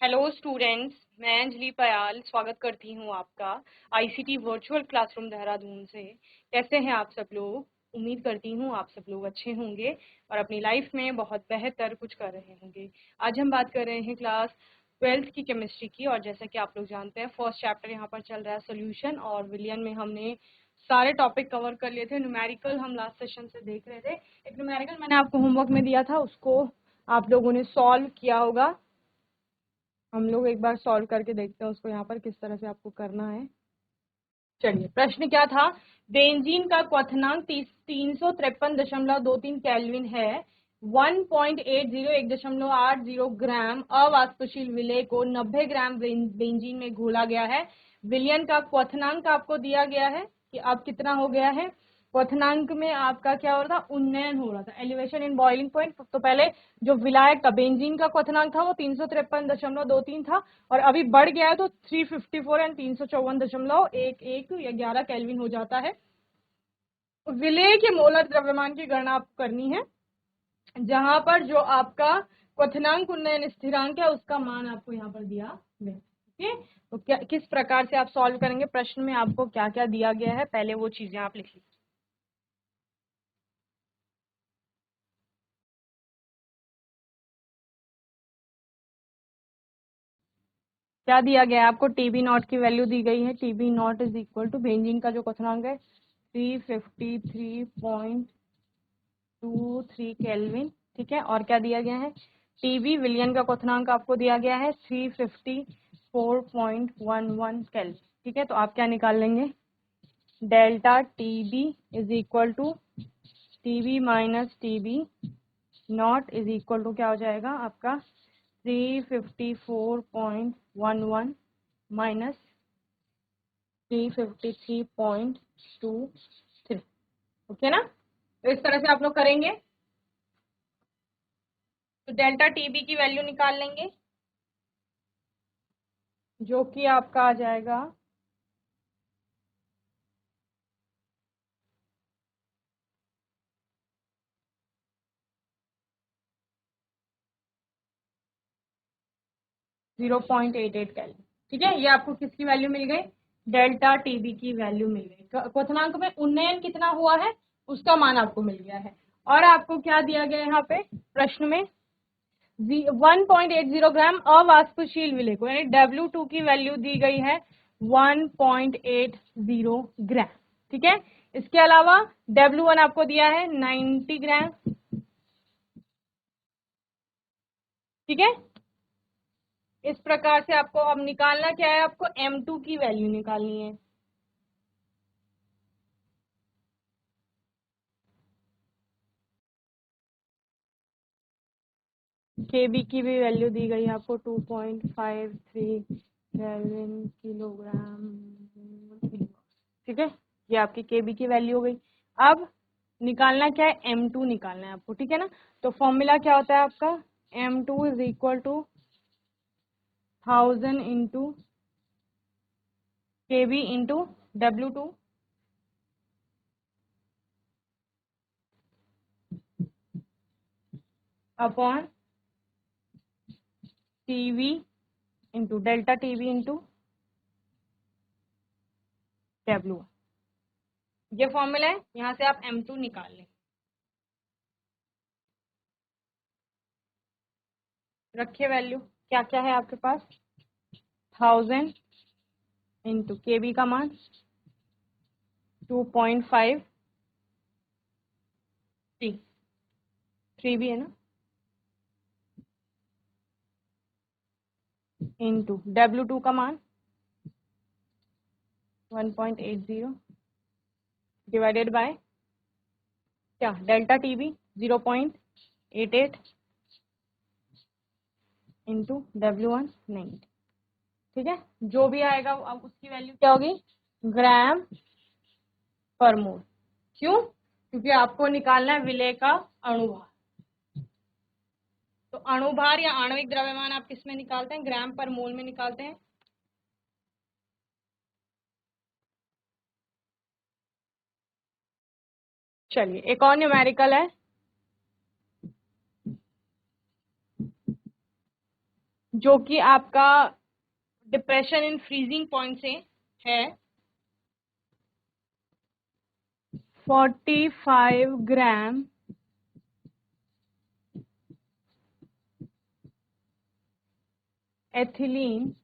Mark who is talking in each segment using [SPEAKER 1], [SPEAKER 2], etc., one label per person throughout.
[SPEAKER 1] Hello students, मैं अंजलि पयाल स्वागत करती हूँ आपका आईसीटी वर्चुअल क्लासरूम देहरादून से। कैसे हैं आप सब लोग? उम्मीद करती हूँ आप सब लोग अच्छे होंगे और अपनी लाइफ में बहुत बेहतर कुछ कर रहे होंगे। आज हम बात कर रहे हैं क्लास 12th की केमिस्ट्री की, और जैसा कि आप लोग जानते हैं फर्स्ट चैप्टर यहाँ पर चल रहा है सोल्यूशन, और विलियन में हमने सारे टॉपिक कवर कर लिए थे। न्यूमेरिकल हम लास्ट सेशन से देख रहे थे। एक न्यूमेरिकल मैंने आपको होमवर्क में दिया था, उसको आप लोगों ने सॉल्व किया होगा। हम लोग एक बार सॉल्व करके देखते हैं उसको यहाँ पर किस तरह से आपको करना है। चलिए, प्रश्न क्या था? बेंजीन का क्वथनांक 353.23 केल्विन है। 1.80 ग्राम अवाष्पशील विलेय को 90 ग्राम बेंजीन में घोला गया है। विलयन का क्वथनांक आपको दिया गया है कि अब कितना हो गया है। क्वथनांक में आपका क्या हो रहा था? उन्नयन हो रहा था, एलिवेशन इन बॉइलिंग पॉइंट। तो पहले जो विलायक का बेंजीन का क्वथनांक था वो 353.23 था, और अभी बढ़ गया है तो 354 एंड 354.11 या 11 केल्विन हो जाता है। विलेय के मोलर द्रव्यमान की गणना आपको करनी है, जहां पर जो आपका क्वथनांक उन्नयन स्थिरांक है उसका मान आपको यहाँ पर दिया गया है। ठीक है, तो क्या किस प्रकार से आप सॉल्व करेंगे? प्रश्न में आपको क्या क्या दिया गया है, पहले वो चीजें आप लिख लीजिए। क्या दिया गया है आपको? टीबी नॉट की वैल्यू दी गई है। TB naught is equal to benzene का जो क्वथनांक है 353.23 केल्विन। ठीक है, और क्या दिया गया है? टीबी विलियन का क्वथनांक आपको दिया गया है 354.11 केल्विन। ठीक है, तो आप क्या निकाल लेंगे? Delta TB is equal to TB minus TB naught is equal to क्या हो जाएगा आपका? 354.11 माइनस 353.23। ओके ना? तो इस तरह से आप लोग करेंगे तो डेल्टा टीबी की वैल्यू निकाल लेंगे, जो कि आपका आ जाएगा 0.88 कैलोरी। ठीक है, ये आपको किसकी वैल्यू मिल गई? डेल्टा टीबी की वैल्यू मिल गई। क्वथनांक में उन्नयन कितना हुआ है उसका मान आपको मिल गया है। और आपको क्या दिया गया है यहाँ पे प्रश्न में? 1.80 ग्राम अवाष्पशील विलेय को, यानी W2 की वैल्यू दी गई है 1.80 ग्राम। ठीक है, इसके अलावा W1 आपको दिया है 90 ग्राम। ठीक है, इस प्रकार से आपको अब निकालना क्या है? आपको M2 की वैल्यू निकालनी है। Kb की भी वैल्यू दी गई है आपको 2.53 केल्विन किलोग्राम। ठीक है, ये आपकी Kb की वैल्यू हो गई। अब निकालना क्या है? M2 निकालना है आपको। ठीक है ना? तो फॉर्मूला क्या होता है आपका? M2 is equal to 1000 into Kb into W2 upon Tv into delta TV into W। ये फॉर्मूला है, यहाँ से आप M2 निकाल लें। रखिए वैल्यू, क्या क्या है आपके पास? 1000 इंटू Kb का मान 2.5, 3 भी है ना, इंटू W2 का मान 1.80 डिवाइडेड बाय क्या? Delta TB 0.88 into W1 90। ठीक है, जो भी आएगा अब उसकी वैल्यू क्या होगी? ग्राम पर मोल। क्यों? क्योंकि आपको निकालना है विलेय का अणुभार। तो अणुभार या आणविक द्रव्यमान आप किस में निकालते हैं? ग्राम पर मोल में निकालते हैं। चलिए, एक और न्यूमेरिकल है। जो कि आपका डिप्रेशन इन फ्रीजिंग पॉइंट से है 45 ग्राम एथिलीन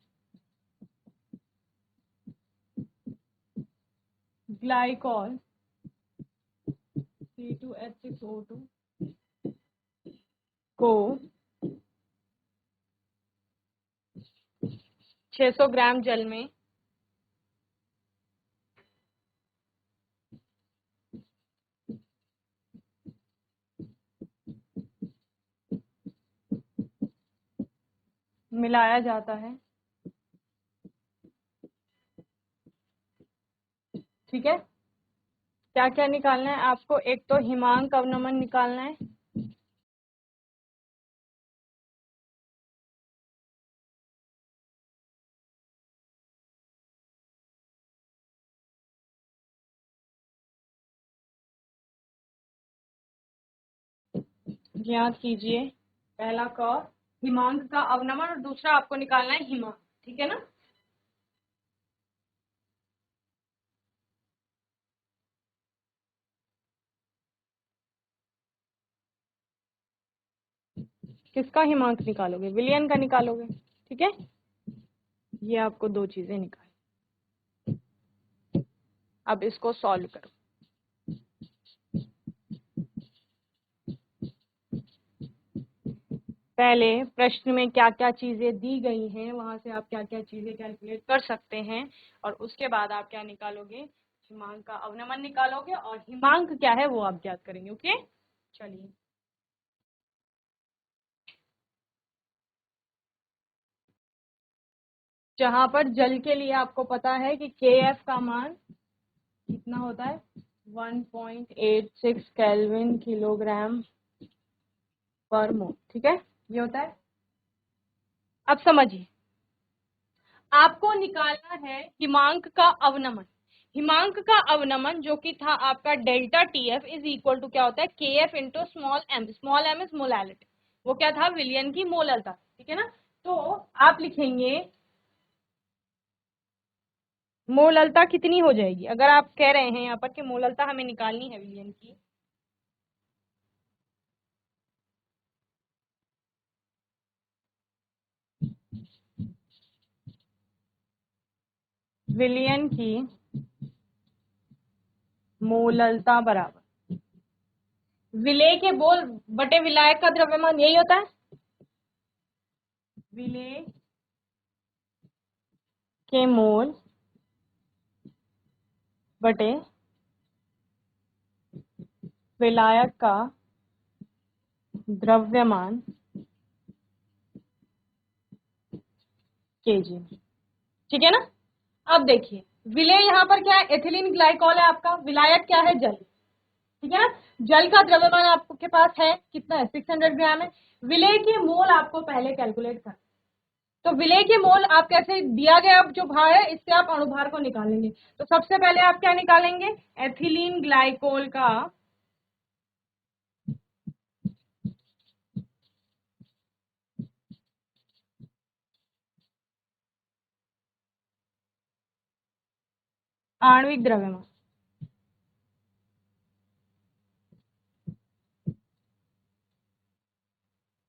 [SPEAKER 1] ग्लाइकॉल C2H6O2 को 600 ग्राम जल में मिलाया जाता है। ठीक है, क्या क्या निकालना है आपको? एक तो हिमांक अवनमन निकालना है, याद कीजिए। पहला क हिमांक का अवनमन और दूसरा आपको निकालना है हिमांक। ठीक है ना? किसका हिमांक निकालोगे? विलियन का निकालोगे। ठीक है, ये आपको दो चीजें निकाल। अब इसको सॉल्व करो। पहले प्रश्न में क्या क्या चीजें दी गई हैं वहां से आप क्या क्या चीजें कैलकुलेट कर सकते हैं, और उसके बाद आप क्या निकालोगे? हिमांक का अवनमन निकालोगे, और हिमांक क्या है वो आप ज्ञात करेंगे। ओके, चलिए। जहां पर जल के लिए आपको पता है कि KF का मान कितना होता है? 1.86 केल्विन किलोग्राम पर मोल। ठीक है, ये होता है। अब समझिए, आपको निकालना है हिमांक का अवनमन। हिमांक का अवनमन जो कि था आपका delta TF is equal to क्या होता है? KF into small m। Small m is molality. वो क्या था? विलियन की मोललता। ठीक है ना? तो आप लिखेंगे मोललता कितनी हो जाएगी, अगर आप कह रहे हैं यहाँ पर कि मोललता हमें निकालनी है विलियन की। विलियन की मोललता बराबर विलेय के बोल बटे विलायक का द्रव्यमान, यही होता है। विलेय के मोल बटे विलायक का द्रव्यमान kg। ठीक है ना? अब देखिए, विलेय यहाँ पर क्या है? एथिलीन ग्लाइकॉल है आपका। विलायक क्या है? जल। ठीक है ना? जल का द्रव्यमान आपके पास है कितना है? 600 ग्राम है। विलेय के मोल आपको पहले कैलकुलेट कर। तो विलेय के मोल आप कैसे दिया गया? अब जो भार है इससे आप अणुभार को निकालेंगे। तो सबसे पहले आप क्या निकालेंगे? एथिलीन ग्लाइकोल का आणविक द्रव्यमान।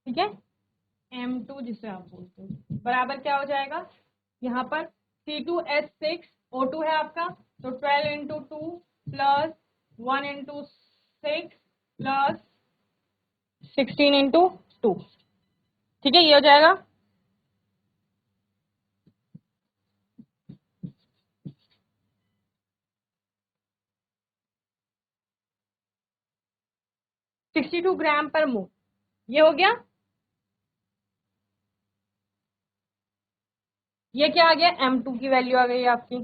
[SPEAKER 1] ठीक है, M2 जिसे आप बोलते हैं, बराबर क्या हो जाएगा? यहाँ पर C2H6O2 है आपका, तो 12 into 2 plus 1 into 6 plus 16 into 2। ठीक है, ये हो जाएगा। $62 ग्राम पर मोल। ये हो गया। ये क्या आ गया? M2 की वैल्यू आ गई आपकी,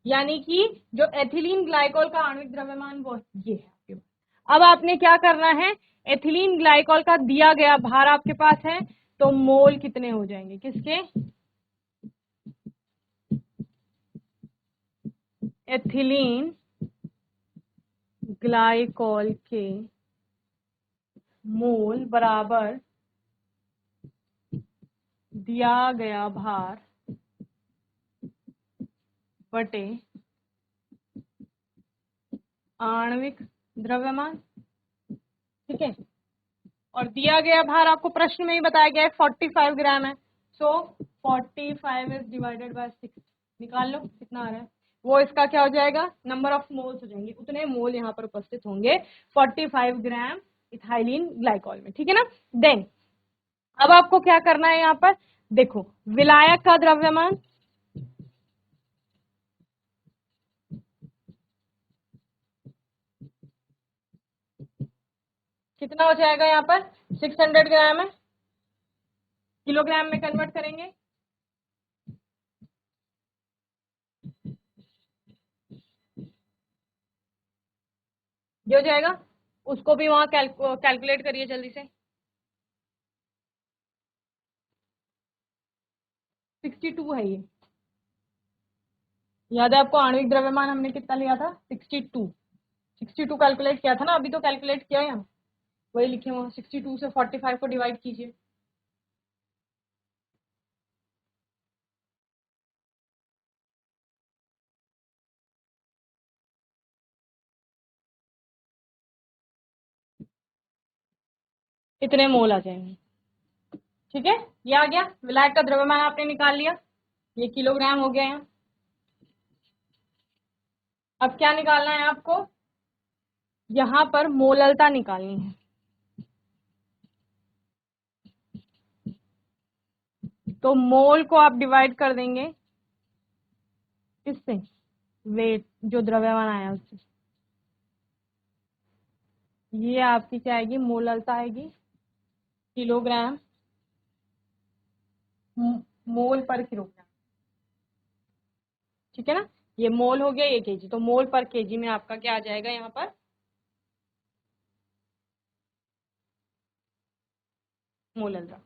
[SPEAKER 1] यानी कि जो एथिलीन ग्लाइकोल का आणविक द्रव्यमान वो ये है आपके पास। अब आपने क्या करना है? एथिलीन ग्लाइकोल का दिया गया भार आपके पास है, तो मोल कितने हो जाएंगे किसके? एथिलीन ग्लाइकोल के मोल बराबर दिया गया भार बटे आणविक द्रव्यमान, ठीक है। और दिया गया भार आपको प्रश्न में ही बताया गया है 45 ग्राम है, सो 45 इज डिवाइडेड बाय 6, निकाल लो कितना आ रहा है। वो इसका क्या हो जाएगा, नंबर ऑफ मोल्स हो जाएंगे, उतने मोल यहाँ पर उपस्थित होंगे 45 ग्राम इथाइलिन ग्लाइकॉल में, ठीक है ना। देन अब आपको क्या करना है यहाँ पर, देखो विलायक का द्रव्यमान, कितना हो जाएगा यहाँ पर 600 ग्राम है, किलोग्राम में कन्वर्ट करेंगे, ये हो जाएगा। उसको भी वहां कैलकुलेट करिए जल्दी से। 62 है ये, याद है आपको आणविक द्रव्यमान हमने कितना लिया था 62, 62 कैलकुलेट किया था ना, अभी तो कैलकुलेट किया है, वही लिखे वहां 62 से 45 को डिवाइड कीजिए। इतने मोल आ जाएंगे, ठीक है। ये आ गया विलायक का द्रव्यमान आपने निकाल लिया, ये किलोग्राम हो गया यहाँ। अब क्या निकालना है आपको, यहाँ पर मोललता निकालनी है, तो मोल को आप डिवाइड कर देंगे किससे, वेट जो द्रव्यमान आया उससे, ये आपकी क्या आएगी मोललता आएगी, किलोग्राम मोल पर किलोग्राम, ठीक है ना। ये मोल हो गया, ये केजी, तो मोल पर केजी में आपका क्या आ जाएगा यहाँ पर, मोललता।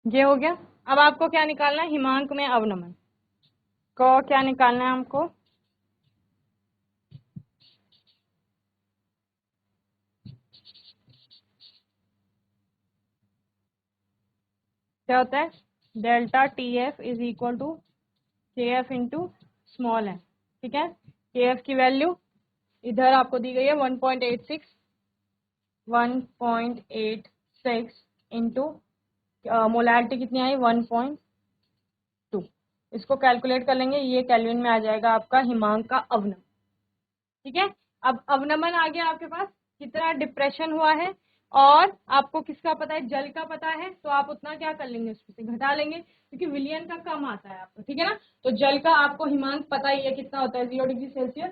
[SPEAKER 1] ये हो गया। अब आपको क्या निकालना है, हिमांक में अवनमन को क्या निकालना है हमको, क्या होता है delta T F is equal to K F into small है, ठीक है। के एफ की वैल्यू इधर आपको दी गई है 1.86 इंटू मोलैरिटी कितनी आई 1.2, इसको कैलकुलेट कर लेंगे, ये केल्विन में आ जाएगा आपका हिमांक का अवनमन, ठीक है। अब अवनमन आ गया आपके पास, कितना डिप्रेशन हुआ है, और आपको किसका पता है, जल का पता है, तो आप उतना क्या कर लेंगे उसमें से घटा लेंगे, क्योंकि विलियन का कम आता है आपको, ठीक है ना। तो जल का आपको हिमांक पता ही है कितना होता है 0 डिग्री सेल्सियस,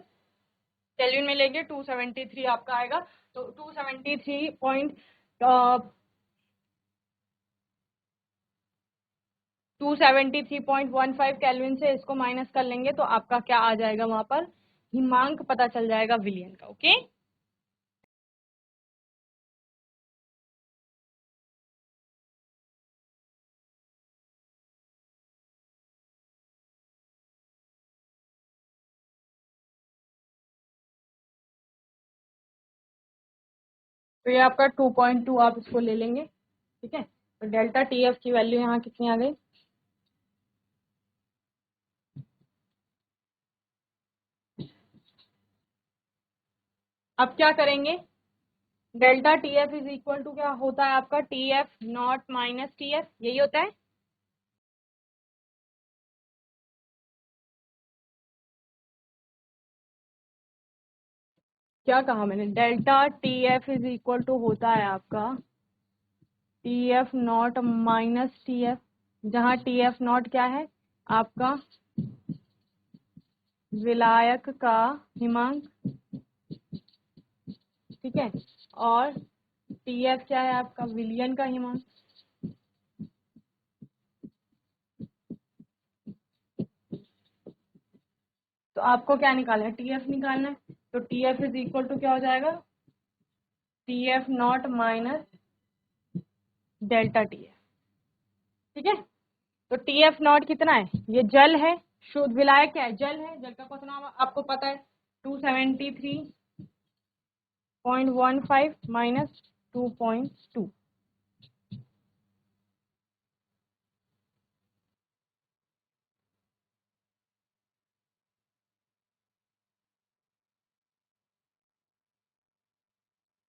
[SPEAKER 1] केल्विन में लेंगे 273 आपका आएगा, तो 273.15 केल्विन से इसको माइनस कर लेंगे, तो आपका क्या आ जाएगा वहां पर हिमांक पता चल जाएगा विलियन का, ओके। तो ये आपका 2.2 आप इसको ले लेंगे, ठीक है। तो डेल्टा टी एफ की वैल्यू यहाँ कितनी आ गई, अब क्या करेंगे, delta T F is equal to क्या होता है आपका T F not minus T F, यही होता है। क्या कहा मैंने, delta T F is equal to होता है आपका T F not minus T F, जहाँ टी एफ नॉट क्या है आपका विलायक का हिमांक, ठीक है, और टी एफ क्या है आपका विलियन का हिमांक। तो आपको क्या निकालना है, टी एफ निकालना है, तो T F is equal to क्या हो जाएगा T F not minus delta T F, ठीक है। तो TF0 कितना है, ये जल है, शुद्ध विलायक क्या है, जल है, जल का क्वथनांक आपको पता है 273.15 माइनस 2.2।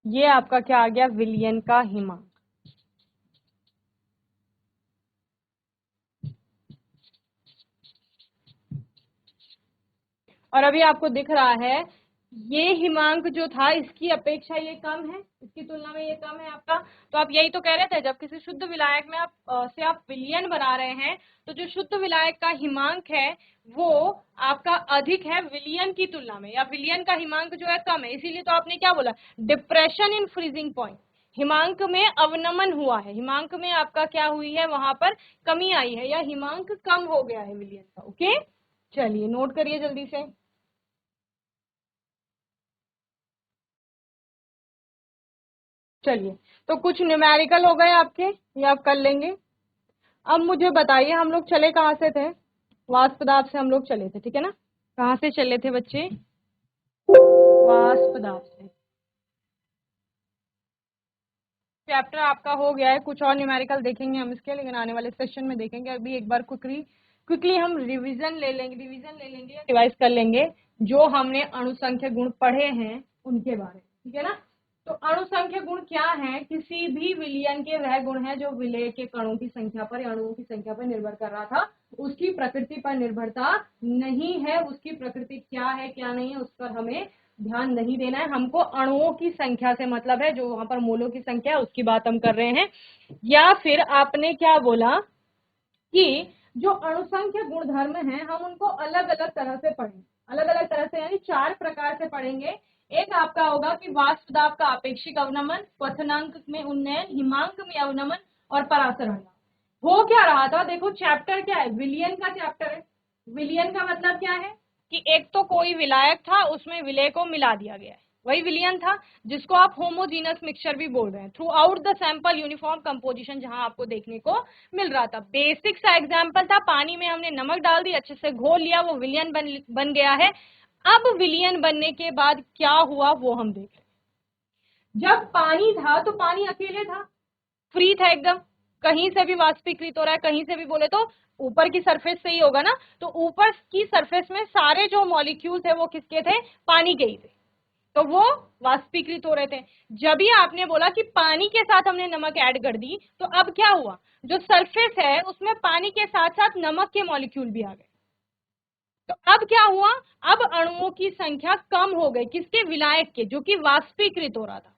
[SPEAKER 1] ये आपका क्या आ गया, विलयन का हिमांक। और अभी आपको दिख रहा है ये हिमांक जो था इसकी अपेक्षा ये कम है, इसकी तुलना में ये कम है आपका। तो आप यही तो कह रहे थे, जब किसी शुद्ध विलायक में से आप विलयन बना रहे हैं तो जो शुद्ध विलायक का हिमांक है वो आपका अधिक है विलयन की तुलना में, या विलयन का हिमांक जो है कम है। इसीलिए तो आपने क्या बोला, डिप्रेशन इन फ्रीजिंग पॉइंट, हिमांक में अवनमन हुआ है, हिमांक में आपका क्या हुई है, वहां पर कमी आई है, या हिमांक कम हो गया है विलयन का। ओके, चलिए नोट करिए जल्दी से। चलिए, तो कुछ न्यूमेरिकल हो गए आपके, ये आप कर लेंगे। अब मुझे बताइए हम लोग चले कहाँ से थे, वाष्प दाब से हम लोग चले थे, ठीक है ना। कहाँ से चले थे बच्चे, वाष्प दाब से। चैप्टर आपका हो गया है, कुछ और न्यूमेरिकल देखेंगे हम इसके, लेकिन आने वाले सेशन में देखेंगे। अभी एक बार क्विकली हम रिवीजन ले लेंगे या रिवाइज कर लेंगे जो हमने अणुसंख्य गुण पढ़े हैं उनके बारे में, ठीक है ना। तो अणुसंख्य गुण क्या है, किसी भी विलयन के वह गुण है जो विलय के कणों की संख्या पर, अणुओं की संख्या पर निर्भर कर रहा था, उसकी प्रकृति पर निर्भरता नहीं है। उसकी प्रकृति क्या है क्या नहीं है उस पर हमें ध्यान नहीं देना है, हमको अणुओं की संख्या से मतलब है, जो वहां पर मोलों की संख्या है उसकी बात हम कर रहे हैं। या फिर आपने क्या बोला कि जो अणुसंख्य गुणधर्म हैं हम उनको अलग अलग तरह से पढ़ेंगे, अलग अलग तरह से यानी 4 प्रकार से पढ़ेंगे। एक आपका होगा कि वाष्प दाब का आपेक्षिक अवनमन, क्वथनांक में उन्नयन, हिमांक में अवनमन और परासरण। हो क्या रहा था, देखो चैप्टर क्या है, विलयन का चैप्टर है। विलयन का मतलब क्या है कि एक तो कोई विलायक था उसमें विलय को मिला दिया गया है, वही विलयन था, जिसको आप होमोजीनस मिक्सचर भी बोल रहे हैं। Through out the sample uniform composition जहां आपको देखने को मिल रहा था। बेसिक सा एग्जाम्पल था, पानी में हमने नमक डाल दी, अच्छे से घोल लिया, वो विलयन बन गया है। अब विलयन बनने के बाद क्या हुआ वो हम देख रहे हैं। जब पानी था तो पानी अकेले था, फ्री था एकदम, कहीं से भी वाष्पीकृत हो रहा है, कहीं से भी बोले तो ऊपर की सरफेस से ही होगा ना। तो ऊपर की सरफेस में सारे जो मॉलिक्यूल थे वो किसके थे, पानी के ही थे, तो वो वाष्पीकृत हो रहे थे। जब ही आपने बोला कि पानी के साथ हमने नमक ऐड कर दी, तो अब क्या हुआ, जो सरफेस है उसमें पानी के साथ साथ नमक के मॉलिक्यूल भी आ गए। तो अब क्या हुआ, अब अणुओं की संख्या कम हो गई, किसके, विलायक के, जो कि वाष्पीकृत हो रहा था।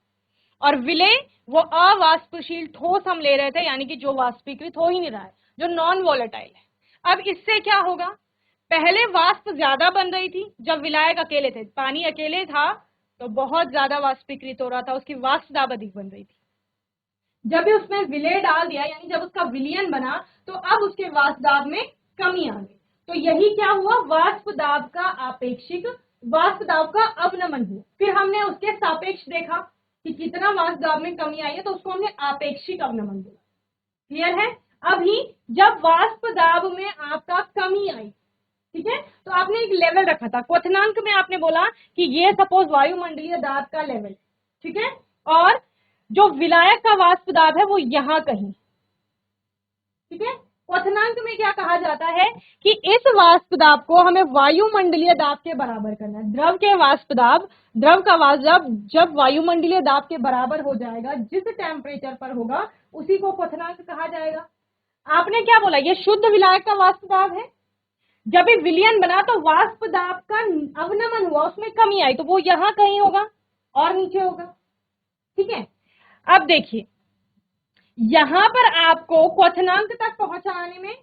[SPEAKER 1] और विलय वो अवाष्पशील ठोस हम ले रहे थे, यानी कि जो वाष्पीकृत हो ही नहीं रहा है, जो नॉन वॉलेटाइल है। अब इससे क्या होगा, पहले वाष्प ज्यादा बन रही थी जब विलायक अकेले थे, पानी अकेले था तो बहुत ज्यादा वाष्पीकृत हो रहा था, उसकी वाष्प दाब अधिक बन रही थी। जब भी उसमें विलय डाल दिया, यानी जब उसका विलयन बना, तो अब उसके वाष्प दाब में कमी आ गई। तो यही क्या हुआ, वाष्प दाब का आपेक्षिक, वाष्प दाब का अवनमन हुआ। फिर हमने उसके सापेक्ष देखा कि कितना वाष्प दाब में कमी आई है, तो उसको हमने आपेक्षिक अवनमन बोला। क्लियर है। अभी जब वाष्प दाब में आपका कमी आई, ठीक है, तो आपने एक लेवल रखा था, क्वथनांक में आपने बोला कि ये सपोज वायुमंडलीय दाब का लेवल, ठीक है, और जो विलायक का वाष्प दाब है वो यहां कहीं, ठीक है। क्वथनांक में क्या कहा जाता है कि इस वाष्प दाब को हमें वायुमंडलीय दाब के बराबर करना है। द्रव के वाष्प दाब, द्रव का वाष्प दाब जब वायुमंडलीय दाब के बराबर हो जाएगा, जिस टेम्परेचर पर होगा उसी को क्वथनांक कहा जाएगा। आपने क्या बोला, ये शुद्ध विलायक का वाष्प दाब है, जब ये विलयन बना तो वाष्प दाब का अवनमन हुआ, उसमें कमी आई, तो वो यहां कहीं होगा और नीचे होगा, ठीक है। अब देखिए यहां पर आपको क्वथनांक तक पहुंचाने में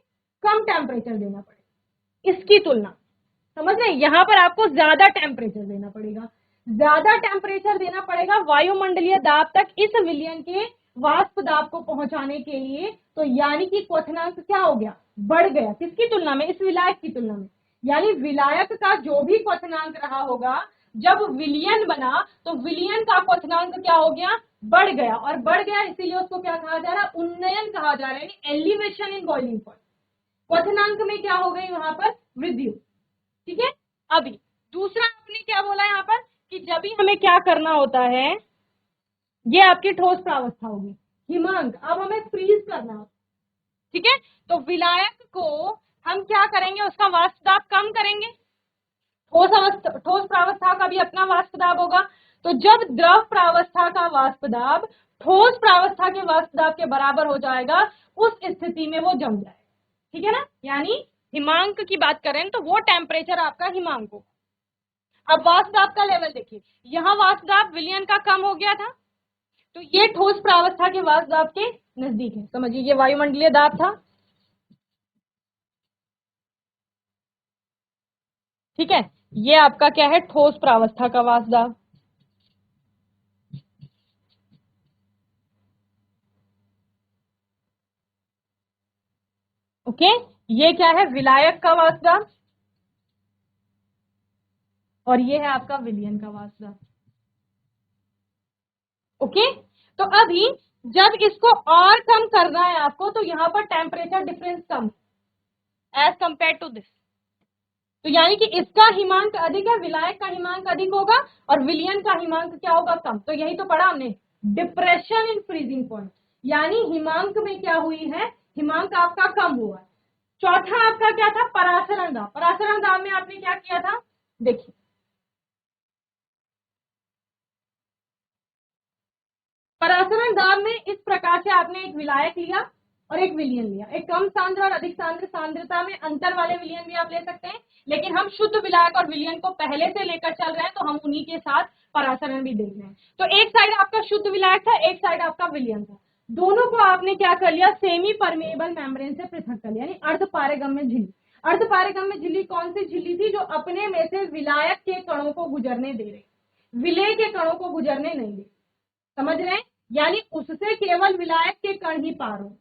[SPEAKER 1] कम टेम्परेचर देना पड़ेगा, इसकी तुलना, समझ रहे हैं, यहां पर आपको ज्यादा टेम्परेचर देना पड़ेगा, ज्यादा टेम्परेचर देना पड़ेगा वायुमंडलीय दाब तक इस विलयन के वाष्प दाब को पहुंचाने के लिए। तो यानी कि क्वथनांक क्या हो गया, बढ़ गया, किसकी तुलना में, इस विलायक की तुलना में। यानी विलायक का जो भी क्वथनांक रहा होगा, जब विलयन बना तो विलयन का क्वथनांक क्या हो गया, बढ़ गया, और बढ़ गया इसीलिए उसको क्या कहा जा रहा है, उन्नयन कहा जा रहा है, एलिवेशन इन बॉइलिंग पॉइंट। क्वथनांक में क्या हो गई वहां पर वृद्धि हो। ठीक है, अभी दूसरा आपने क्या बोला यहाँ पर कि जब भी हमें क्या करना होता है, ये आपकी ठोस प्रावस्था होगी, हिमांक अब हमें फ्रीज करना होता। ठीक है, तो विलायक को हम क्या करेंगे, उसका वाष्प दाब कम करेंगे। ठोस प्रावस्था का भी अपना वाष्प दाब होगा, तो जब द्रव प्रावस्था का वाष्प दाब ठोस प्रावस्था के वाष्प दाब के बराबर हो जाएगा, उस स्थिति में वो जम जाएगा। ठीक है ना, यानी हिमांक की बात करें तो वो टेम्परेचर आपका हिमांक होगा। अब वाष्प दाब का लेवल देखिए, यहाँ वाष्प दाब विलयन का कम हो गया था, तो ये ठोस प्रावस्था के वाष्प दाब के नजदीक है। समझिए ये वायुमंडलीय दाब था। ठीक है, ये आपका क्या है, ठोस प्रावस्था का वाष्प दाब। ओके, ये क्या है, विलायक का वाष्प दाब, और ये है आपका विलयन का वाष्प दाब। ओके, तो अभी जब इसको और कम करना है आपको, तो यहां पर टेम्परेचर डिफरेंस कम एज कंपेयर टू दिस, तो यानी कि इसका हिमांक अधिक है, विलायक का हिमांक अधिक होगा, और विलयन का हिमांक क्या होगा, कम। तो यही तो पढ़ा हमने, डिप्रेशन इन फ्रीजिंग पॉइंट, यानी हिमांक में क्या हुई है, हिमांक आपका कम हुआ है। चौथा आपका क्या था, परासरण दाब। परासरण दाब में आपने क्या किया था, देखिए परासरण दाब में इस प्रकार से आपने एक विलायक लिया और एक विलयन लिया, एक कम सांद्र और अधिक सांद्र सांद्रता में अंतर वाले विलयन भी आप ले सकते हैं, लेकिन हम शुद्ध विलायक और विलयन को पहले से लेकर चल रहे हैं, तो हम उन्हीं के साथ परासरण भी देख रहे हैं। तो एक साइड आपका शुद्ध विलायक था, एक साइड आपका विलयन था, दोनों को आपने क्या कर लिया, सेमी परमेएबल मेम्ब्रेन से पृथक कर लिया, यानी अर्धपारगम्य झिल्ली। अर्धपारगम्य झिल्ली कौन सी झिल्ली थी, जो अपने में से विलायक के कणों को गुजरने दे रही, विलेय के कणों को गुजरने नहीं दे। समझ रहे हैं, यानी उससे केवल विलायक के कण ही पार हो,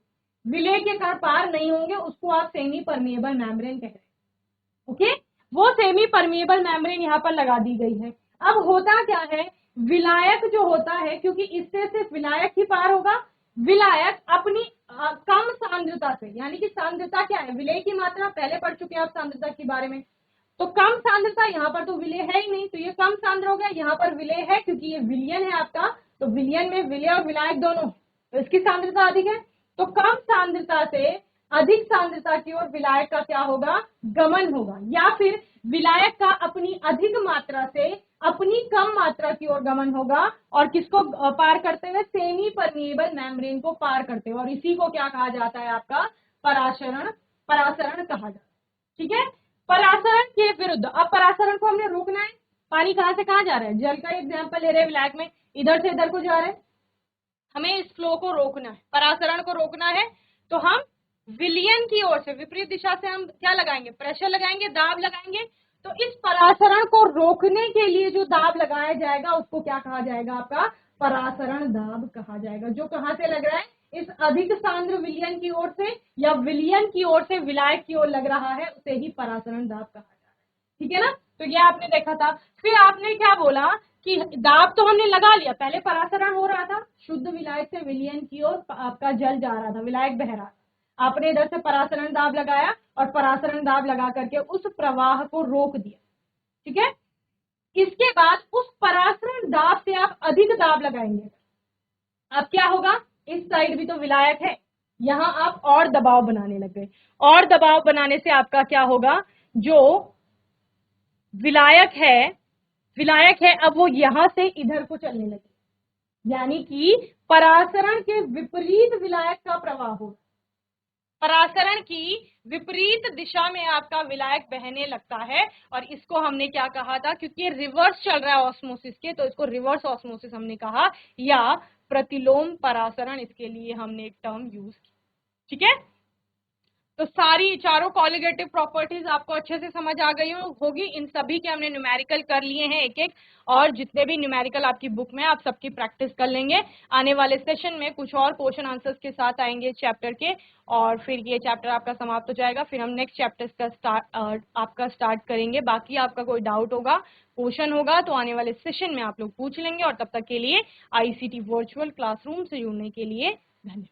[SPEAKER 1] विलेय के कण पार नहीं होंगे, उसको आप सेमी परमिएबल मेम्ब्रेन कह रहे हैं। ओके, वो सेमी परमिएबल मेम्ब्रेन यहाँ पर लगा दी गई है। अब होता क्या है, विलायक जो होता है, क्योंकि इससे सिर्फ विलायक ही पार होगा, विलायक अपनी कम सांद्रता से, यानी कि सांद्रता क्या है, विलेय की मात्रा, पहले पढ़ चुके हैं आप सांद्रता के बारे में, तो कम सांद्रता, यहाँ पर तो विलेय है ही नहीं, तो ये कम सांद्र हो गया, यहाँ पर विलेय है क्योंकि ये विलयन है आपका, तो विलयन में विलेय और विलायक दोनों, तो इसकी सांद्रता अधिक है, तो कम सांद्रता से अधिक सांद्रता की ओर विलायक का क्या होगा, गमन होगा, या फिर विलायक का अपनी अधिक मात्रा से अपनी कम मात्रा की ओर गमन होगा, और किसको पार करते हुए, सेमी परमिएबल मेम्ब्रेन को पार करते हुए, और इसी को क्या कहा जाता है आपका, परासरण, परासरण कहा जाता है। ठीक है, परासरण के विरुद्ध, अब परासरण को हमने रोकना है, पानी कहां से कहां जा रहा है, जल का एग्जाम्पल ले रहे हैं विलायक में, इधर से इधर को जा रहे हैं, हमें इस फ्लो को रोकना है, परासरण को रोकना है, तो हम विलयन की ओर से विपरीत दिशा से हम क्या लगाएंगे, प्रेशर लगाएंगे, दाब लगाएंगे, तो इस परासरण को रोकने के लिए जो दाब लगाया जाएगा उसको क्या कहा जाएगा, आपका परासरण दाब कहा जाएगा, जो कहां से लग रहा है, इस अधिक सांद्र विलयन की ओर से या विलयन की ओर से विलायक की ओर लग रहा है, उसे ही परासरण दाब कहा जाता है। ठीक है ना, तो ये आपने देखा था। फिर आपने क्या बोला कि दाब तो हमने लगा लिया, पहले परासरण हो रहा था, शुद्ध विलायक से विलयन की ओर आपका जल जा रहा था, विलायक बह रहा था, आपने इधर से परासरण दाब लगाया और परासरण दाब लगा करके उस प्रवाह को रोक दिया। ठीक है, इसके बाद उस परासरण दाब से आप अधिक दाब लगाएंगे, अब क्या होगा, इस साइड भी तो विलायक है, यहां आप और दबाव बनाने लग गए, और दबाव बनाने से आपका क्या होगा, जो विलायक है, विलायक है, अब वो यहां से इधर को चलने लगे, यानी कि परासरण के विपरीत विलायक का प्रवाह होगा, परासरण की विपरीत दिशा में आपका विलायक बहने लगता है, और इसको हमने क्या कहा था, क्योंकि रिवर्स चल रहा है ऑस्मोसिस के, तो इसको रिवर्स ऑस्मोसिस हमने कहा, या प्रतिलोम परासरण, इसके लिए हमने एक टर्म यूज की। ठीक है, तो सारी चारों कॉलिगेटिव प्रॉपर्टीज आपको अच्छे से समझ आ गई होगी, इन सभी के हमने न्यूमेरिकल कर लिए हैं एक एक, और जितने भी न्यूमेरिकल आपकी बुक में आप सबकी प्रैक्टिस कर लेंगे। आने वाले सेशन में कुछ और क्वेश्चन आंसर्स के साथ आएंगे चैप्टर के, और फिर ये चैप्टर आपका समाप्त हो जाएगा, फिर हम नेक्स्ट चैप्टर का स्टार्ट करेंगे। बाकी आपका कोई डाउट होगा, क्वेश्चन होगा, तो आने वाले सेशन में आप लोग पूछ लेंगे, और तब तक के लिए ICT वर्चुअल क्लासरूम से जुड़ने के लिए धन्यवाद।